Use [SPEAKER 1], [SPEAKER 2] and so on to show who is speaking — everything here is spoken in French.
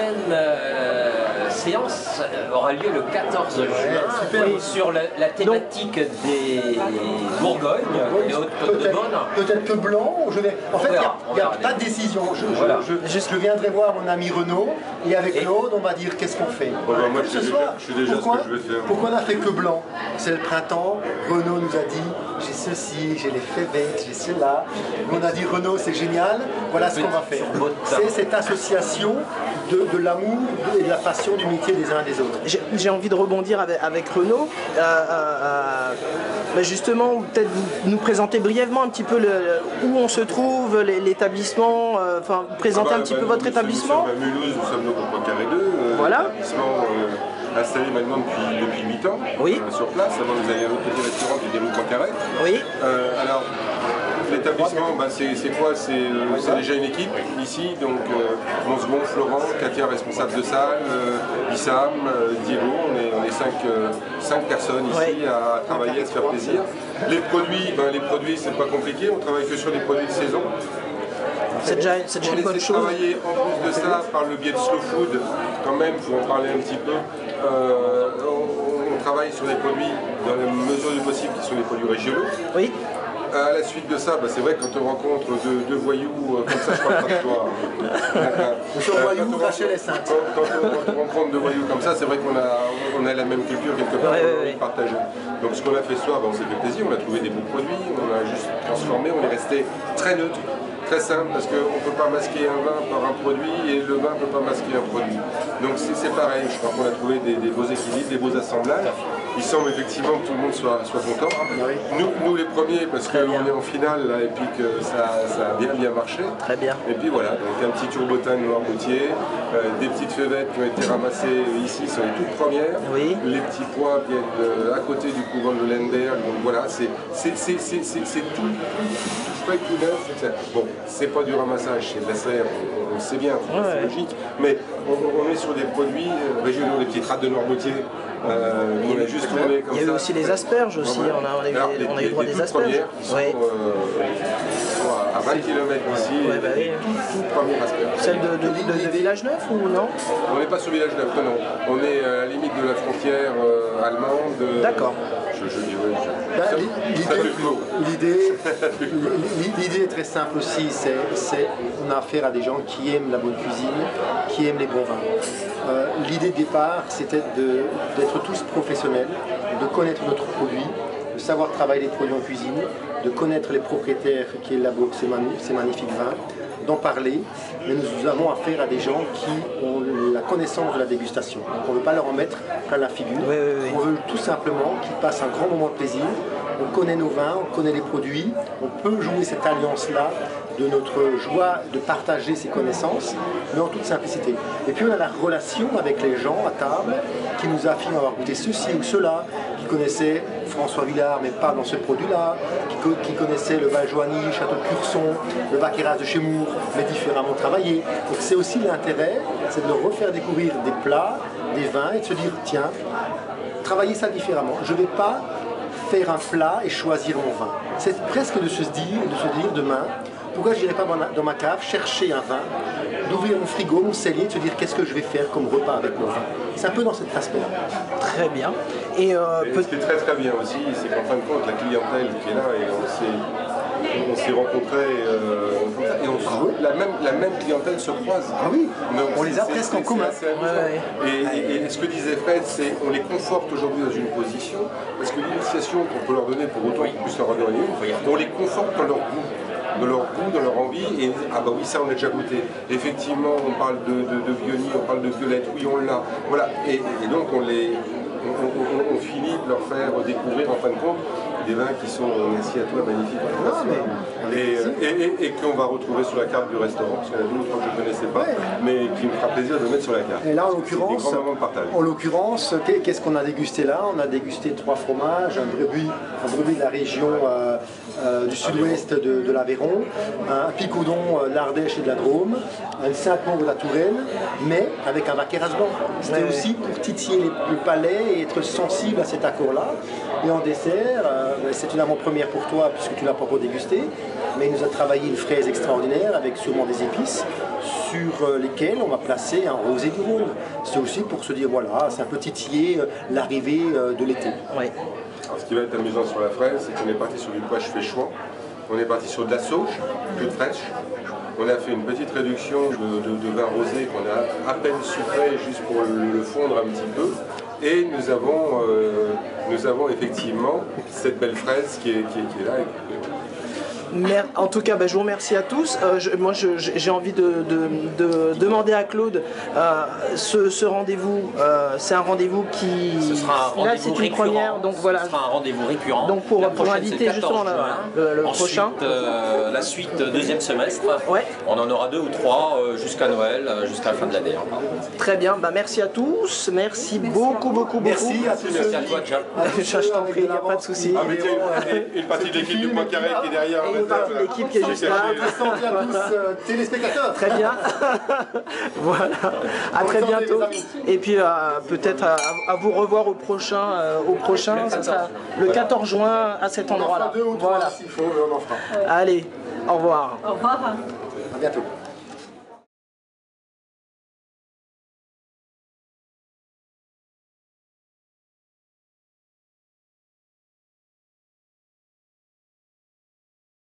[SPEAKER 1] prochaine séance aura lieu le 14 juin sur la thématique des Bourgognes, des Hautes-Côtes-de-Beaune.
[SPEAKER 2] Peut-être que blanc. En fait, il n'y a pas de décision. Je viendrai voir mon ami Renaud et avec Claude, on va dire qu'est-ce qu'on fait.
[SPEAKER 3] Moi, je sais déjà ce que je vais faire.
[SPEAKER 2] Pourquoi on a fait que blanc? C'est le printemps. Renaud nous a dit j'ai ceci, j'ai les fêtes, j'ai cela. On a dit Renaud, c'est génial. Voilà ce qu'on va faire. C'est cette association de l'amour et de la passion du métier des uns et des autres.
[SPEAKER 4] J'ai envie de rebondir avec Renaud. Justement, peut-être nous présenter brièvement un petit peu où on se trouve, l'établissement, présenter un petit peu votre établissement.
[SPEAKER 3] Nous sommes à Mulhouse, nous sommes au Point Carré 2.
[SPEAKER 4] Voilà.
[SPEAKER 3] Établissement installé maintenant depuis 8 ans sur place. Avant, nous avions un autre petit restaurant qui était rue Point Carré.
[SPEAKER 4] Oui.
[SPEAKER 3] Alors, l'établissement, c'est quoi? C'est déjà une équipe ici, donc Monsgon, Florent, Katia, responsable de salle, Issam, Diego, on est 5 personnes ici à travailler, à se faire plaisir. Les produits, c'est pas compliqué, on travaille que sur des produits de saison.
[SPEAKER 4] C'est déjà une bonne chose.
[SPEAKER 3] Travailler en plus de ça par le biais de Slow Food, quand même, pour en parler un petit peu. On travaille sur des produits dans la mesure du possible qui sont des produits régionaux.
[SPEAKER 4] Oui.
[SPEAKER 3] À la suite de ça, c'est vrai quand on rencontre deux voyous comme ça, je parle pas de toi.
[SPEAKER 2] Monsieur voyou, Rachel est sainte.
[SPEAKER 3] Quand on rencontre deux voyous comme ça, c'est vrai qu'on a la même culture quelque part, on a envie de partager. Donc ce qu'on a fait ce soir, on s'est fait plaisir, on a trouvé des bons produits, on a juste transformé, on est resté très neutre. Très simple parce qu'on ne peut pas masquer un vin par un produit et le vin ne peut pas masquer un produit. Donc c'est pareil, je crois qu'on a trouvé des beaux équilibres, des beaux assemblages. Il semble effectivement que tout le monde soit content. Nous les premiers parce qu'on est en finale là, et puis que ça a bien marché.
[SPEAKER 4] Très bien.
[SPEAKER 3] Et puis voilà, donc un petit turbotin de Noirmoutier, des petites fèvettes qui ont été ramassées ici, sont les toutes premières.
[SPEAKER 4] Oui.
[SPEAKER 3] Les petits pois viennent à côté du couvent de Lemberg. Donc voilà, c'est tout frais, tout neuf. Bon, c'est pas du ramassage, c'est de la serre, on sait bien, c'est logique, mais on est sur des produits régionaux, les petites rades de Noirmoutier. On a juste tourné comme ça.
[SPEAKER 4] Il y a eu aussi les asperges aussi, on a eu droit des asperges.
[SPEAKER 3] Qui sont à 20 km d'ici, toutes premières asperges.
[SPEAKER 4] Celle de Village Neuf ou non?
[SPEAKER 3] On n'est pas sur Village Neuf, non. On est à la limite de la frontière allemande.
[SPEAKER 4] D'accord.
[SPEAKER 2] L'idée est très simple aussi, on a affaire à des gens qui aiment la bonne cuisine, qui aiment les bons vins. L'idée de départ, c'était d'être tous professionnels, de connaître notre produit, de savoir travailler les produits en cuisine, de connaître les propriétaires qui élaborent ces magnifiques vins, d'en parler, mais nous avons affaire à des gens qui ont la connaissance de la dégustation. Donc on ne veut pas leur en mettre plein la figure, on veut tout simplement qu'ils passent un grand moment de plaisir. On connaît nos vins, on connaît les produits, on peut jouer cette alliance-là de notre joie de partager ces connaissances, mais en toute simplicité. Et puis on a la relation avec les gens à table qui nous affirment avoir goûté ceci ou cela, qui connaissaient François Villard, mais pas dans ce produit-là, qui connaissaient le vin Joanny, Château de Curson, le Vaqueras de Chemours, mais différemment travaillé. Donc c'est aussi l'intérêt, c'est de leur refaire découvrir des plats, des vins, et de se dire, tiens, travailler ça différemment. Je ne vais pas faire un plat et choisir mon vin. C'est presque de se dire demain, pourquoi je n'irai pas dans ma cave chercher un vin, d'ouvrir mon frigo, mon cellier, de se dire qu'est-ce que je vais faire comme repas avec mon vin. C'est un peu dans cet aspect-là.
[SPEAKER 4] Très bien. Et
[SPEAKER 3] ce qui est très très bien aussi, c'est qu'en fin de compte, la clientèle qui est là, et on s'est rencontrés et la même clientèle se croise.
[SPEAKER 2] Ah oui,
[SPEAKER 3] donc,
[SPEAKER 2] on les a presque en commun.
[SPEAKER 3] Et ce que disait Fred, c'est on les conforte aujourd'hui dans une position, parce que l'initiation qu'on peut leur donner pour autant qu'ils puissent leur en donner une, on les conforte dans leur goût. Dans leur envie, et ah bah oui, ça on a déjà goûté. Effectivement, on parle de Viognier, on parle de Violette, oui on l'a. Voilà, et donc on finit de leur faire découvrir en fin de compte des vins qui sont, merci à toi, magnifiques. Et qu'on va retrouver sur la carte du restaurant, parce qu'il y en a deux ou trois que je ne connaissais pas, mais qui me fera plaisir de mettre sur la carte.
[SPEAKER 2] Et là, en l'occurrence, qu'est-ce qu'on a dégusté là? On a dégusté 3 fromages, un brebis de la région du sud-ouest de l'Aveyron, un picoudon de l'Ardèche et de la Drôme, un Saint-Maur de la Touraine, mais avec un Vaqueras blanc. C'était aussi pour titiller le palais et être sensible à cet accord-là. Et en dessert, c'est une avant-première pour toi puisque tu ne l'as pas encore dégusté, mais il nous a travaillé une fraise extraordinaire avec sûrement des épices sur lesquels on va placer un rosé du Rhône. C'est aussi pour se dire, voilà, c'est un peu titiller l'arrivée de l'été.
[SPEAKER 4] Oui.
[SPEAKER 3] Alors, ce qui va être amusant sur la fraise, c'est qu'on est parti sur du pois féchouan, on est parti sur de la sauge, toute fraîche. On a fait une petite réduction de vin rosé qu'on a à peine sucré juste pour le fondre un petit peu. Et nous avons effectivement cette belle fraise qui est là.
[SPEAKER 4] En tout cas, je vous remercie à tous. Moi, j'ai envie de demander à Claude, ce rendez-vous, c'est un rendez-vous qui...
[SPEAKER 1] Ce sera un rendez-vous
[SPEAKER 4] c'est une
[SPEAKER 1] récurrent.
[SPEAKER 4] première, donc voilà.
[SPEAKER 1] Ce sera un rendez-vous récurrent.
[SPEAKER 4] Donc pour
[SPEAKER 1] prochaine,
[SPEAKER 4] inviter justement le prochain.
[SPEAKER 1] La suite deuxième semestre.
[SPEAKER 4] Ouais.
[SPEAKER 1] On en aura 2 ou 3 jusqu'à Noël, jusqu'à la fin de l'année.
[SPEAKER 4] Très bien, merci à tous. Merci beaucoup.
[SPEAKER 2] Merci à tous.
[SPEAKER 1] Merci à toi, Jack.
[SPEAKER 4] Je t'en prie, il n'y a pas de souci.
[SPEAKER 3] Ah, mais tiens, une partie de l'équipe du Point Carré qui est derrière.
[SPEAKER 4] Et une partie de l'équipe qui est juste là.
[SPEAKER 2] Santé à tous téléspectateurs.
[SPEAKER 4] Très bien. Voilà. À très bientôt. Et puis peut-être à vous revoir au prochain. Ça sera le 14 juin à cet endroit-là.
[SPEAKER 2] On en fera 2 ou 3 s'il faut, on en fera.
[SPEAKER 4] Allez, au revoir.
[SPEAKER 5] Au revoir.
[SPEAKER 2] À bientôt.